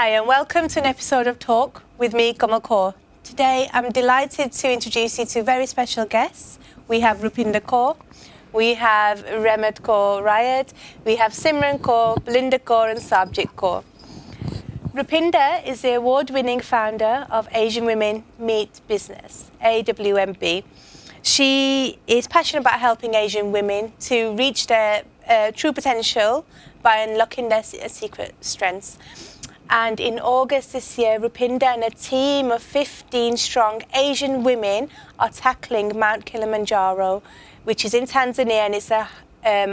Hi and welcome to an episode of Talk with me, Kamal Kaur. Today I'm delighted to introduce you to very special guests. We have Rupinder Kaur, we have Remet Kaur Riot, we have Simran Kaur, Belinda Kaur and Sabjit Kaur. Rupinder is the award-winning founder of Asian Women Meet Business, AWMB. She is passionate about helping Asian women to reach their true potential by unlocking their secret strengths. And in August this year, Rupinder and a team of 15 strong Asian women are tackling Mount Kilimanjaro, which is in Tanzania and it's the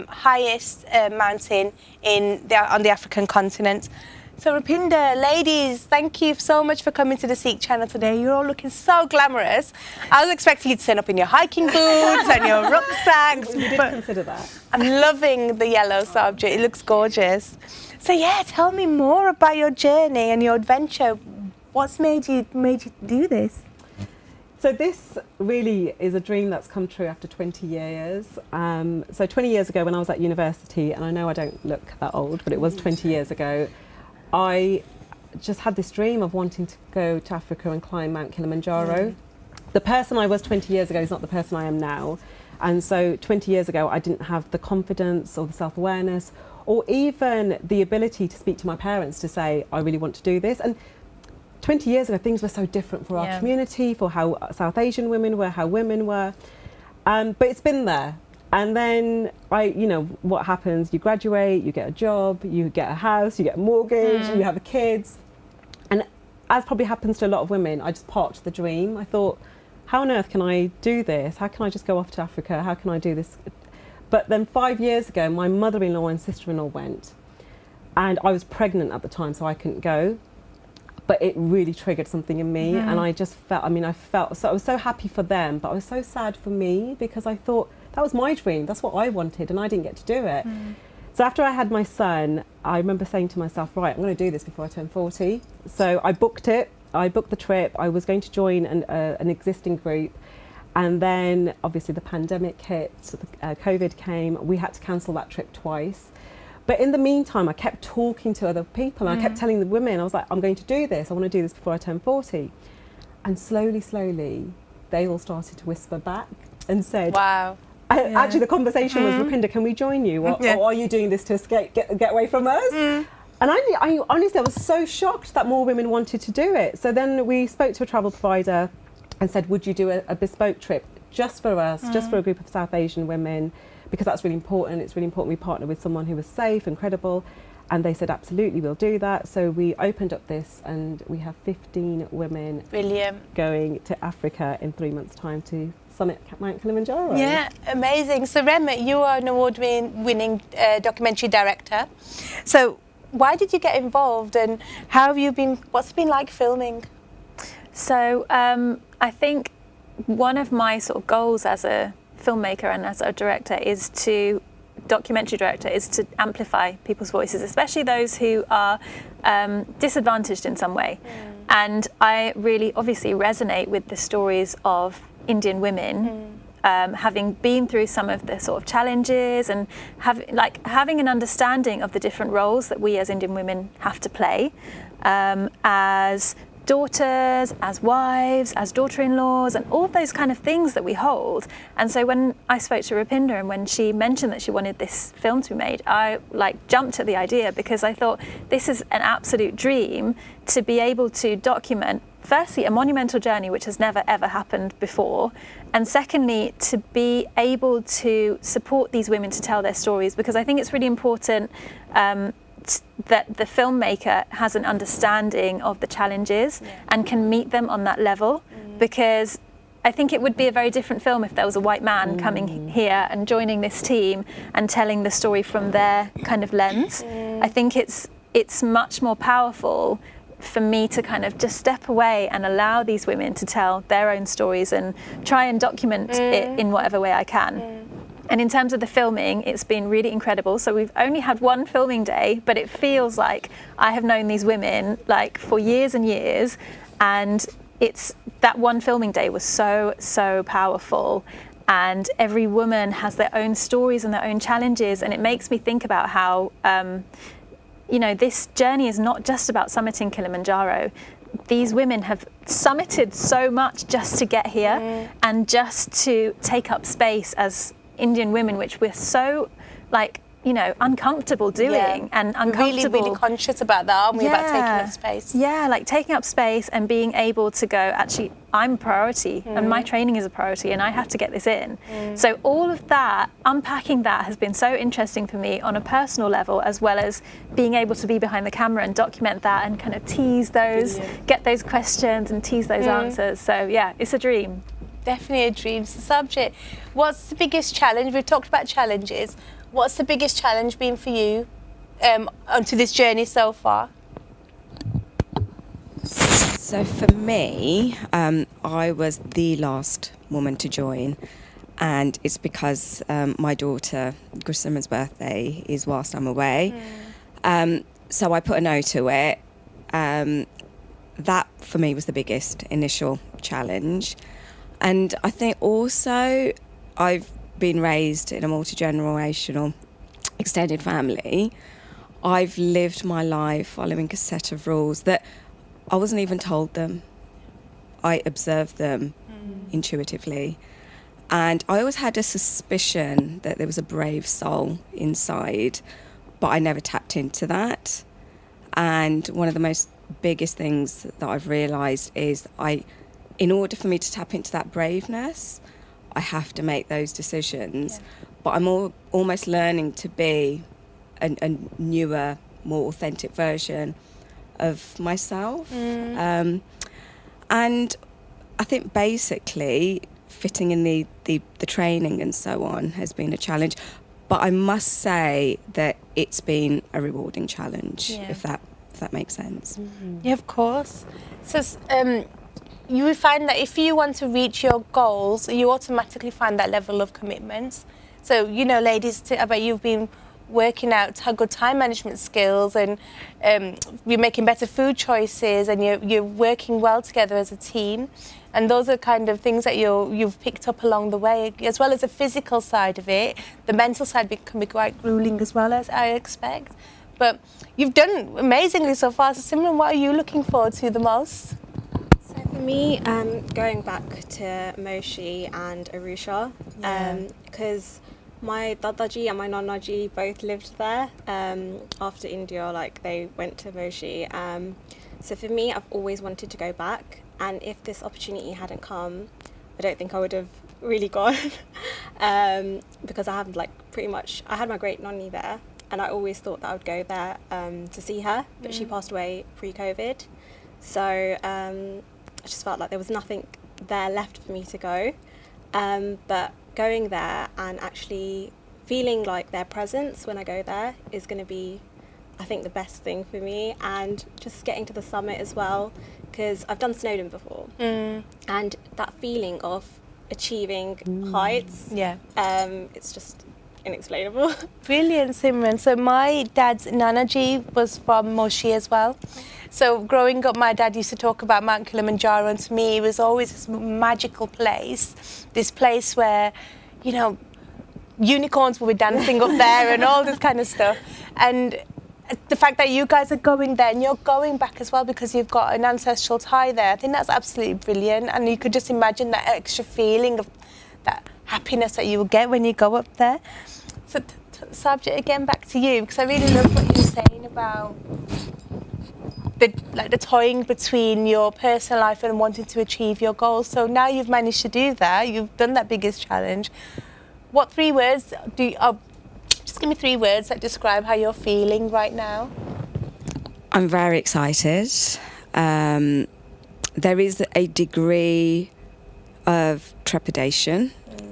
highest mountain on the African continent. So Rupinder, ladies, thank you so much for coming to the Sikh channel today. You're all looking so glamorous. I was expecting you to turn up in your hiking boots and your rucksacks. You did consider that. I'm loving the yellow subject. It looks gorgeous. So yeah, tell me more about your journey and your adventure. What's made you do this? So this really is a dream that's come true after 20 years. So 20 years ago when I was at university, and I know I don't look that old, but it was 20 years ago, I just had this dream of wanting to go to Africa and climb Mount Kilimanjaro. The person I was 20 years ago is not the person I am now. And so 20 years ago, I didn't have the confidence or the self-awareness or even the ability to speak to my parents to say, I really want to do this. And 20 years ago, things were so different for our community, for how South Asian women were, how women were. But it's been there. And then, what happens? You graduate, you get a job, you get a house, you get a mortgage, you have kids. And as probably happens to a lot of women, I just parked the dream. I thought, how on earth can I do this? How can I just go off to Africa? How can I do this? But then 5 years ago, my mother-in-law and sister-in-law went. And I was pregnant at the time, so I couldn't go. But it really triggered something in me. And I just felt, so I was so happy for them, but I was so sad for me because I thought, that was my dream. That's what I wanted, and I didn't get to do it. So after I had my son, I remember saying to myself, right, I'm going to do this before I turn 40. So I booked it. I booked the trip. I was going to join an existing group. And then obviously the pandemic hit, COVID came. We had to cancel that trip twice. But in the meantime, I kept talking to other people. And I kept telling the women, I was like, I'm going to do this. I want to do this before I turn 40. And slowly, they all started to whisper back and said, wow. Actually, the conversation was, Rupinder, can we join you? Or are you doing this to get away from us? And I honestly, I was so shocked that more women wanted to do it. So then we spoke to a travel provider and said, would you do a bespoke trip just for us, just for a group of South Asian women? Because that's really important. It's really important we partner with someone who was safe and credible. And they said, absolutely, we'll do that. So we opened up this and we have 15 women going to Africa in 3 months' time to summit Mount Kilimanjaro. Yeah, amazing. So Remet, you are an award-winning documentary director. So why did you get involved and what's it been like filming? So I think one of my sort of goals as a filmmaker and as a documentary director is to amplify people's voices, especially those who are disadvantaged in some way. And I really obviously resonate with the stories of Indian women having been through some of the sort of challenges and having an understanding of the different roles that we as Indian women have to play as daughters, as wives, as daughter-in-laws, and all those kind of things that we hold. And so when I spoke to Rupinder and when she mentioned that she wanted this film to be made, I jumped at the idea because I thought this is an absolute dream to be able to document, firstly, a monumental journey which has never ever happened before, and secondly, to be able to support these women to tell their stories, because I think it's really important that the filmmaker has an understanding of the challenges and can meet them on that level, because I think it would be a very different film if there was a white man coming here and joining this team and telling the story from their kind of lens. I think it's much more powerful for me to kind of just step away and allow these women to tell their own stories and try and document it in whatever way I can. And in terms of the filming, it's been really incredible. So we've only had one filming day, but it feels like I have known these women for years and years. And that one filming day was so powerful. And every woman has their own stories and their own challenges. And it makes me think about how you know, this journey is not just about summiting Kilimanjaro. These women have summited so much just to get here and just to take up space as Indian women, which we're so, like, you know, uncomfortable doing and uncomfortable. Really conscious about that, aren't we? About taking up space. Yeah, like taking up space and being able to go, actually, I'm a priority and my training is a priority and I have to get this in. So all of that, unpacking that has been so interesting for me on a personal level, as well as being able to be behind the camera and document that and kind of tease those, get those questions and tease those answers. So yeah, it's a dream. Definitely a dream. So subject, what's the biggest challenge? We've talked about challenges. What's the biggest challenge been for you onto this journey so far? So for me, I was the last woman to join, and it's because my daughter Gusama's birthday is whilst I'm away. So I put a no to it. That for me was the biggest initial challenge. And I think also I've been raised in a multi-generational extended family. I've lived my life following a set of rules that I wasn't even told them. I observed them intuitively. And I always had a suspicion that there was a brave soul inside, but I never tapped into that. And one of the most biggest things that I've realised is in order for me to tap into that braveness, I have to make those decisions. But I'm almost learning to be a newer, more authentic version of myself. And I think basically fitting in the training and so on has been a challenge. But I must say that it's been a rewarding challenge, if that makes sense. Yeah, of course. So you will find that if you want to reach your goals, you automatically find that level of commitment. So, you know, ladies, I bet you've been working out good time management skills, and you're making better food choices, and you're working well together as a team. And those are kind of things that you've picked up along the way, as well as the physical side of it. The mental side can be quite grueling as well, as I expect. But you've done amazingly so far. So Simran, what are you looking forward to the most? So for me, going back to Moshi and Arusha, because my Dadaji and my Nanaji both lived there after India, like they went to Moshi. So for me, I've always wanted to go back, and if this opportunity hadn't come, I don't think I would have really gone because I have I had my great Nonni there, and I always thought that I would go there to see her, but she passed away pre-COVID. So I just felt like there was nothing there left for me to go. But going there and actually feeling like their presence when I go there is going to be, I think, the best thing for me. And just getting to the summit as well, because I've done Snowdon before. And that feeling of achieving heights, it's just inexplainable. Brilliant, Simran. So my dad's Nanaji was from Moshi as well. So growing up, my dad used to talk about Mount Kilimanjaro, and to me it was always this magical place, this place where, you know, unicorns will be dancing up there and all this kind of stuff. And the fact that you guys are going there and you're going back as well because you've got an ancestral tie there, I think that's absolutely brilliant. And you could just imagine that extra feeling of that happiness that you will get when you go up there. So Subject, again back to you, because I really love what you were saying about the toying between your personal life and wanting to achieve your goals. So now you've managed to do that, you've done that biggest challenge. What 3 words just give me 3 words that describe how you're feeling right now. I'm very excited. There is a degree of trepidation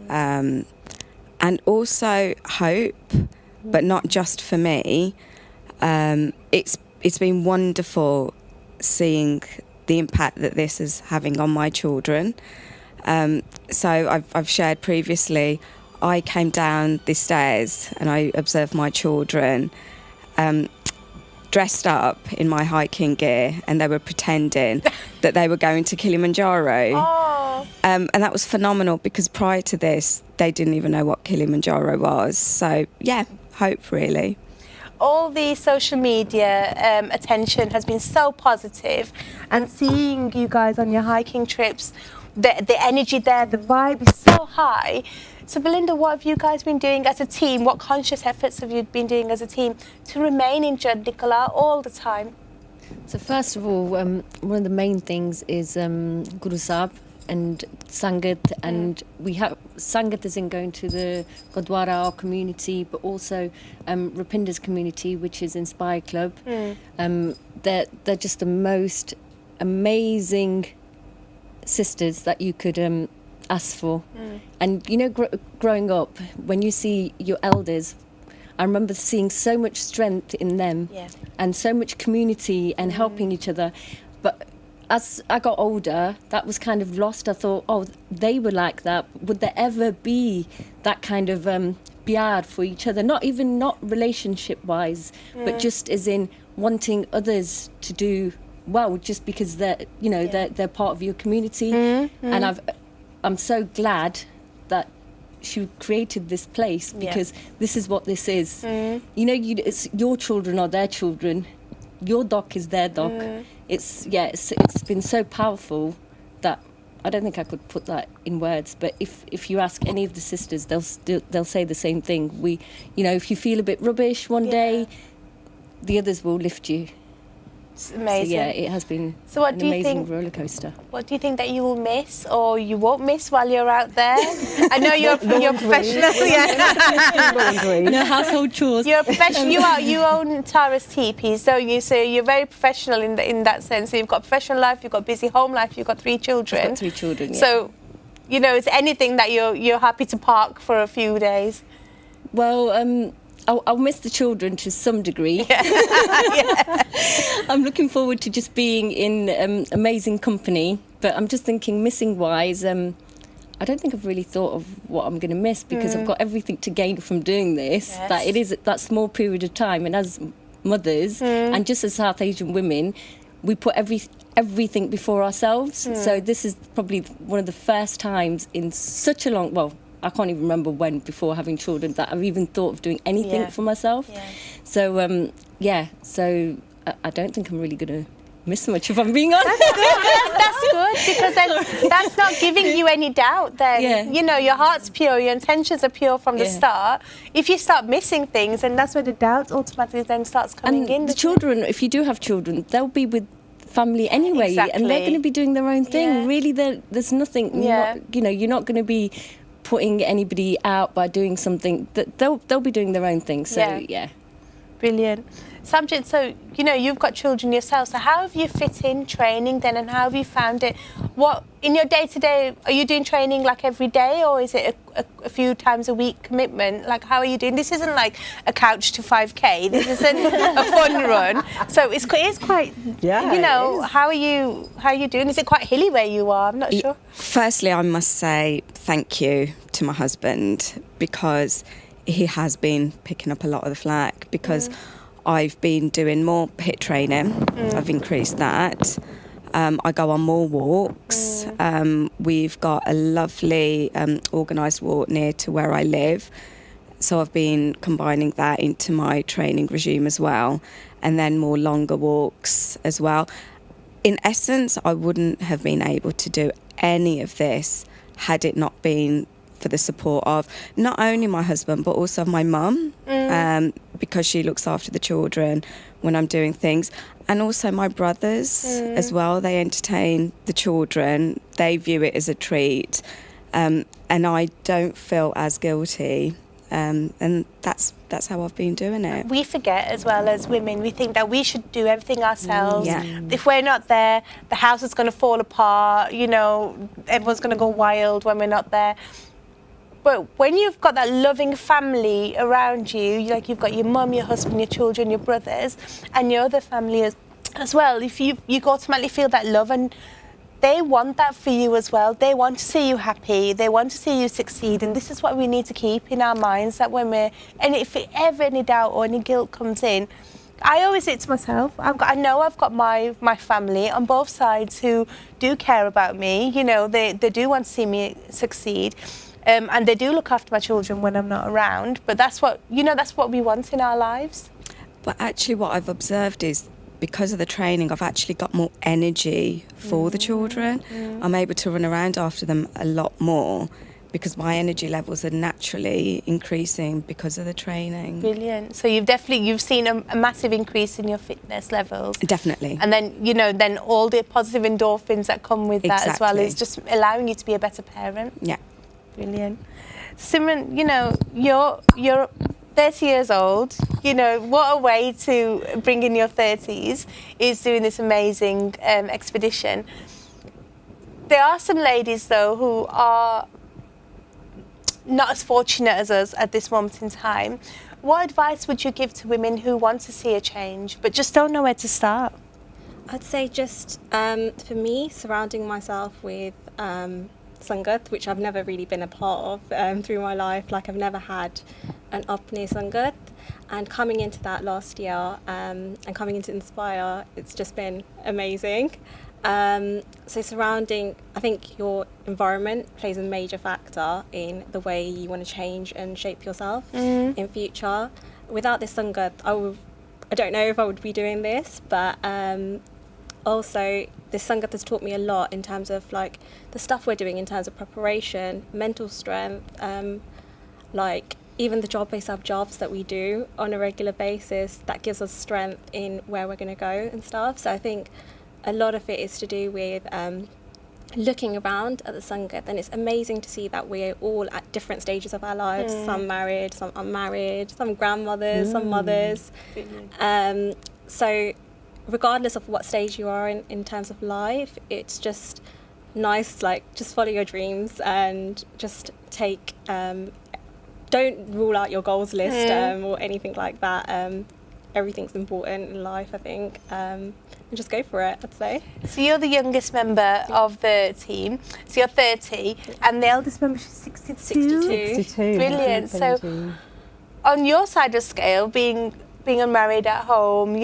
and also hope, but not just for me. It's been wonderful seeing the impact that this is having on my children. So I've shared previously, I came down the stairs and I observed my children dressed up in my hiking gear, and they were pretending that they were going to Kilimanjaro. Oh. And that was phenomenal, because prior to this, they didn't even know what Kilimanjaro was. So, yeah, hope really. all the social media attention has been so positive, and seeing you guys on your hiking trips, the energy there, the vibe is so high. So Belinda, what have you guys been doing as a team? What conscious efforts have you been doing as a team to remain in Jad Nicola all the time? So first of all, one of the main things is Guru Sahib and Sangat, and we have Sangat is in going to the Gurdwara, our community, but also Rapinder's community, which is Inspire Club. They're just the most amazing sisters that you could ask for. And you know, growing up, when you see your elders, I remember seeing so much strength in them, and so much community and helping each other. But as I got older, that was kind of lost. I thought, oh, they were like that. Would there ever be that kind of piar for each other? Not relationship-wise, but just as in wanting others to do well, just because they're, you know, they're part of your community. And I'm so glad that she created this place, because this is what this is. You know, it's your children are their children. Your doc is their doc. It's been so powerful that I don't think I could put that in words. But if you ask any of the sisters, they'll say the same thing. We, you know, if you feel a bit rubbish one day, the others will lift you. It's amazing. So, yeah, it has been an amazing roller coaster. What do you think that you will miss or you won't miss while you're out there? I know you're professional. No household chores. You're a professional. You own Tara's teepees, don't you? So you're very professional in that sense. So you've got professional life, you've got busy home life, you've got 3 children. I've got 3 children. Yeah. So, you know, it's anything that you're happy to park for a few days. Well, I'll miss the children to some degree. I'm looking forward to just being in amazing company, but I'm just thinking missing wise, I don't think I've really thought of what I'm going to miss, because I've got everything to gain from doing this, that it is that small period of time, and as mothers and just as South Asian women, we put everything before ourselves. So this is probably one of the first times in such a long, well, I can't even remember when, before having children, that I've even thought of doing anything for myself. So, so I don't think I'm really going to miss much, if I'm being honest. That's good, because then that's not giving you any doubt then. You know, your heart's pure, your intentions are pure from the start. If you start missing things, then that's where the doubt automatically then starts coming in. The children, if you do have children, they'll be with family anyway, and they're going to be doing their own thing. Really, there's nothing, you're not going to be putting anybody out by doing something that they'll be doing their own thing. So Brilliant. Samjit, so you know you've got children yourself, so how have you fit in training then, and how have you found it? What in your day-to-day, are you doing training like every day, or is it a few times a week commitment? Like, how are you doing? This isn't like a couch to 5k, this isn't a fun run, so it's quite, you know, how are you doing? Is it quite hilly where you are? I'm not sure. Firstly, I must say thank you to my husband, because he has been picking up a lot of the slack, because I've been doing more HIIT training. I've increased that. I go on more walks. We've got a lovely organised walk near to where I live. So I've been combining that into my training regime as well. And then more longer walks as well. In essence, I wouldn't have been able to do any of this had it not been for the support of not only my husband but also my mum, because she looks after the children when I'm doing things, and also my brothers as well. They entertain the children, they view it as a treat, and I don't feel as guilty, and that's how I've been doing it. We forget as well as women, we think that we should do everything ourselves. If we're not there, the house is going to fall apart, you know, everyone's going to go wild when we're not there. But when you've got that loving family around you, like you've got your mum, your husband, your children, your brothers, and your other family as well, if you automatically feel that love, and they want that for you as well. They want to see you happy. They want to see you succeed. And this is what we need to keep in our minds, that when and if ever any doubt or any guilt comes in, I always say to myself, I know I've got my family on both sides who do care about me. You know, they do want to see me succeed. And they do look after my children when I'm not around, but that's what we want in our lives. But actually what I've observed is because of the training, I've actually got more energy for the children. I'm able to run around after them a lot more because my energy levels are naturally increasing because of the training. Brilliant. So you've seen a massive increase in your fitness levels. Definitely. And then, then all the positive endorphins that come with that as well is just allowing you to be a better parent. Yeah. Brilliant. Simran, you're 30 years old. What a way to bring in your 30s is doing this amazing expedition. There are some ladies, though, who are not as fortunate as us at this moment in time. What advice would you give to women who want to see a change but just don't know where to start? I'd say just for me, surrounding myself with Sangat, which I've never really been a part of through my life. Like, I've never had an Apne Sangat, and coming into that last year and coming into Inspire, it's just been amazing. So surrounding, I think your environment plays a major factor in the way you want to change and shape yourself in future. Without this Sangat, I don't know if I would be doing this, but also this Sangat has taught me a lot in terms of like the stuff we're doing in terms of preparation, mental strength, like even the job-based jobs that we do on a regular basis, that gives us strength in where we're going to go and stuff. So I think a lot of it is to do with looking around at the Sangat, and it's amazing to see that we're all at different stages of our lives, some married, some unmarried, some grandmothers, some mothers. So regardless of what stage you are in terms of life, it's just nice, like, just follow your dreams and just take, don't rule out your goals list or anything like that. Everything's important in life, I think. And just go for it, I'd say. So you're the youngest member of the team. So you're 30, and the eldest member is 62. 62. Brilliant. So on your side of the scale, being unmarried at home,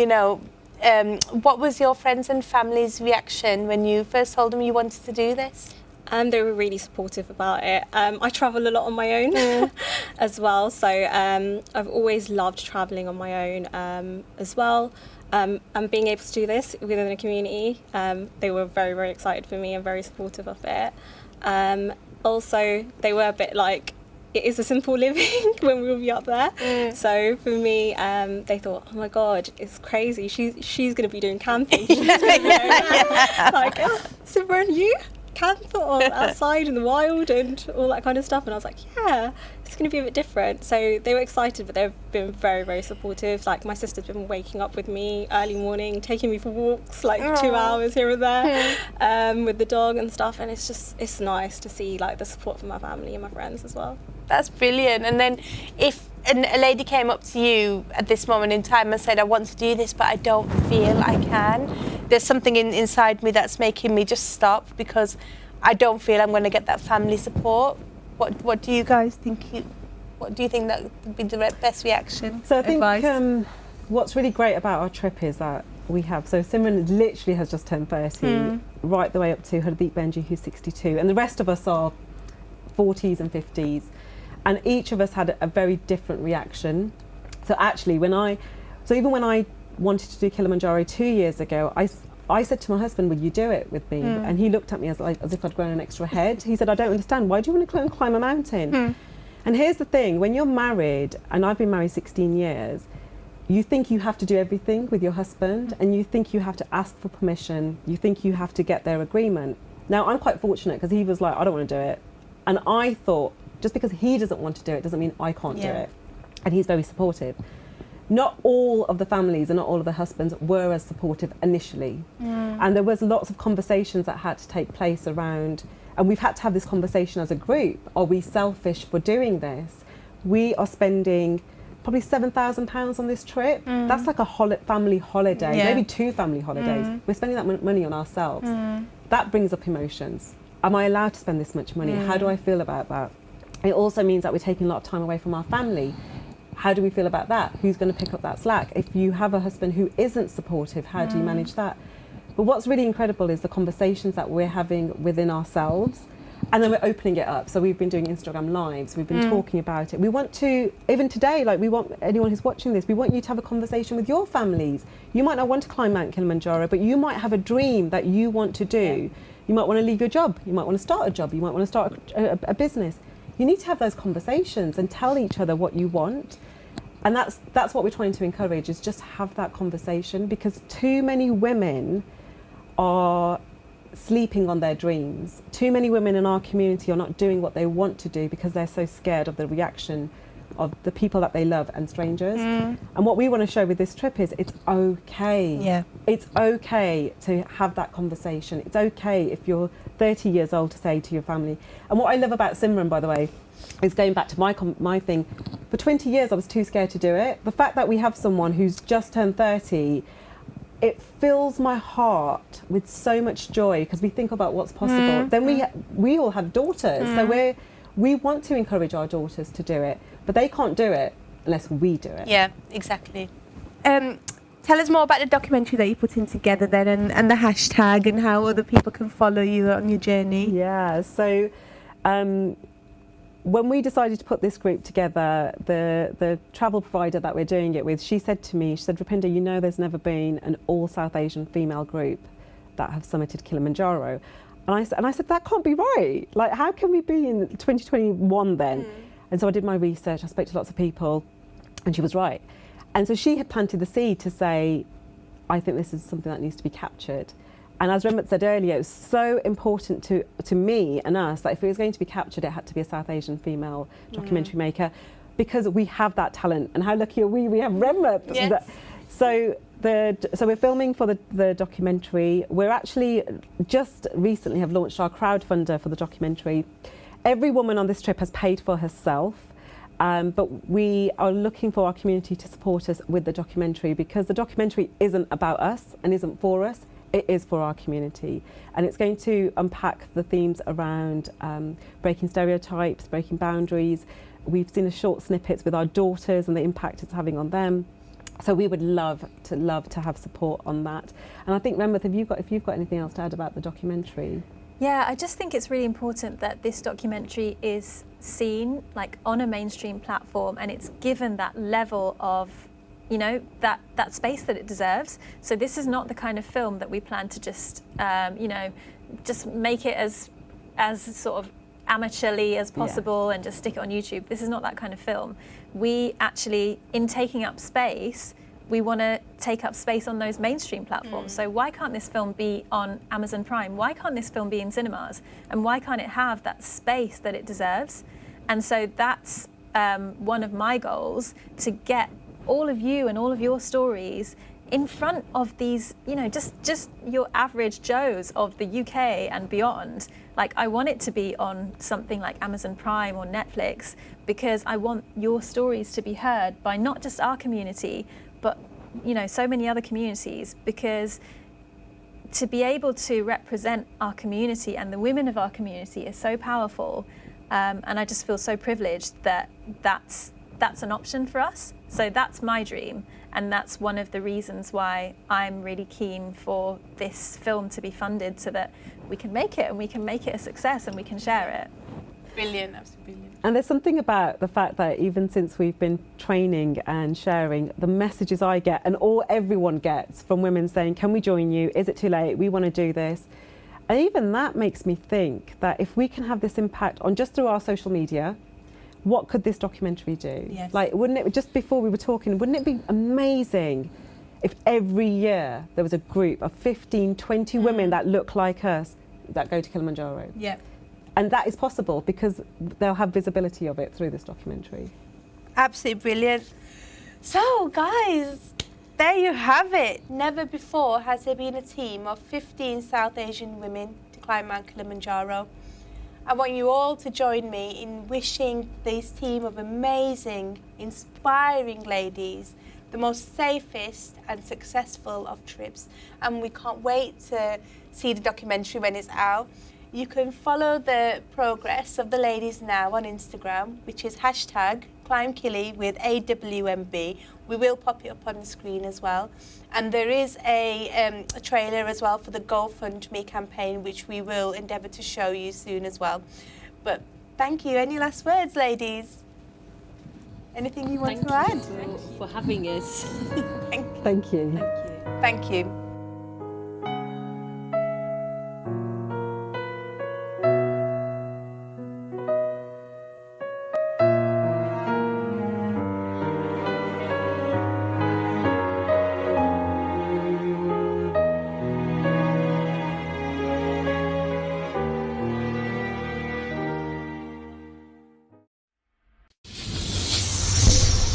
what was your friends and family's reaction when you first told them you wanted to do this? They were really supportive about it. I travel a lot on my own as well, so I've always loved travelling on my own as well. And being able to do this within a community, they were very, very excited for me and very supportive of it. Also, they were a bit like, it is a simple living when we'll be up there. So for me, they thought, oh my God, it's crazy. She's going to be doing camping. She's going to be doing like, Simran, you camp or outside in the wild and all that kind of stuff. And I was like, yeah, it's going to be a bit different. So they were excited, but they've been very, very supportive. Like, my sister's been waking up with me early morning, taking me for walks, like 2 hours here and there with the dog and stuff. And it's nice to see like the support from my family and my friends as well. That's brilliant. And then if a lady came up to you at this moment in time and said, I want to do this, but I don't feel I can, there's something inside me that's making me just stop because I don't feel I'm going to get that family support. What do you guys think? What do you think that would be the best reaction? So I think what's really great about our trip is that we have, so Simran literally has just turned 30, right the way up to Hardeep Benji, who's 62, and the rest of us are 40s and 50s. And each of us had a very different reaction. So actually, even when I wanted to do Kilimanjaro 2 years ago, I said to my husband, will you do it with me? And he looked at me as if I'd grown an extra head. He said, I don't understand. Why do you want to climb a mountain? And here's the thing, when you're married, and I've been married 16 years, you think you have to do everything with your husband, and you think you have to ask for permission. You think you have to get their agreement. Now, I'm quite fortunate because he was like, I don't want to do it. And I thought, just because he doesn't want to do it doesn't mean I can't do it. And he's very supportive. Not all of the families and not all of the husbands were as supportive initially. And there was lots of conversations that had to take place around, and we've had to have this conversation as a group. Are we selfish for doing this? We are spending probably £7,000 on this trip. That's like a family holiday, maybe 2 family holidays. We're spending that money on ourselves. That brings up emotions. Am I allowed to spend this much money? How do I feel about that? It also means that we're taking a lot of time away from our family. How do we feel about that? Who's going to pick up that slack? If you have a husband who isn't supportive, how do you manage that? But what's really incredible is the conversations that we're having within ourselves. And then we're opening it up. So we've been doing Instagram lives, we've been talking about it. We want to, even today, like we want anyone who's watching this, we want you to have a conversation with your families. You might not want to climb Mount Kilimanjaro, but you might have a dream that you want to do. You might want to leave your job, you might want to start a job, you might want to start a business. You need to have those conversations and tell each other what you want. And that's what we're trying to encourage, is just have that conversation, because too many women are sleeping on their dreams. Too many women in our community are not doing what they want to do because they're so scared of the reaction of the people that they love and strangers. And what we want to show with this trip is it's okay. Yeah. It's okay to have that conversation. It's okay if you're 30 years old to say to your family. And what I love about Simran, by the way, is going back to my thing. For 20 years I was too scared to do it. The fact that we have someone who's just turned 30, it fills my heart with so much joy, because we think about what's possible. Then we all have daughters, so we want to encourage our daughters to do it, but they can't do it unless we do it. Yeah, exactly. Tell us more about the documentary that you're putting together then, and the hashtag, and how other people can follow you on your journey. Yeah, so when we decided to put this group together, the travel provider that we're doing it with, she said to me, she said, Rupinder, you know there's never been an all South Asian female group that have summited Kilimanjaro. And I said, that can't be right. Like, how can we be in 2021 then? And so I did my research, I spoke to lots of people, and she was right. And so she had planted the seed to say, I think this is something that needs to be captured. And as Remat said earlier, it was so important to me and us that if it was going to be captured, it had to be a South Asian female documentary maker, because we have that talent. And how lucky are we? We have Remat. Yes. So we're filming for the documentary. We're actually just recently have launched our crowdfunder for the documentary. Every woman on this trip has paid for herself. But we are looking for our community to support us with the documentary, because the documentary isn't about us and isn't for us. It is for our community, and it's going to unpack the themes around breaking stereotypes, breaking boundaries. We've seen a short snippets with our daughters and the impact it's having on them. So we would love to have support on that. And I think, Remat, if you've got anything else to add about the documentary? Yeah, I just think it's really important that this documentary is seen like on a mainstream platform, and it's given that level of, you know, that space that it deserves. So this is not the kind of film that we plan to just, you know, just make it as sort of amateurly as possible and just stick it on YouTube. This is not that kind of film. We actually, in taking up space, we want to take up space on those mainstream platforms. So why can't this film be on Amazon Prime? Why can't this film be in cinemas? And why can't it have that space that it deserves? And so that's one of my goals, to get all of you and all of your stories in front of these, you know, just your average Joes of the UK and beyond. Like, I want it to be on something like Amazon Prime or Netflix, because I want your stories to be heard by not just our community, but, you know, so many other communities, because to be able to represent our community and the women of our community is so powerful. And I just feel so privileged that that's an option for us. So that's my dream, and that's one of the reasons why I'm really keen for this film to be funded, so that we can make it, and we can make it a success, and we can share it. Brilliant, absolutely brilliant. And there's something about the fact that even since we've been training and sharing, the messages I get, and everyone gets from women saying, can we join you? Is it too late? We want to do this. And even that makes me think that if we can have this impact on just through our social media, what could this documentary do? Yes. Like, wouldn't it, just before we were talking, wouldn't it be amazing if every year there was a group of 15, 20 women that look like us that go to Kilimanjaro? Yeah. And that is possible because they'll have visibility of it through this documentary. Absolutely brilliant. So, guys, there you have it. Never before has there been a team of 15 South Asian women to climb Mount Kilimanjaro. I want you all to join me in wishing this team of amazing, inspiring ladies the most safest and successful of trips. And we can't wait to see the documentary when it's out. You can follow the progress of the ladies now on Instagram, which is hashtag Prime Kili with AWMB. We will pop it up on the screen as well. And there is a trailer as well for the GoFundMe campaign, which we will endeavour to show you soon as well. But thank you. Any last words, ladies? Anything you want to add? For having us. Thank you. Thank you.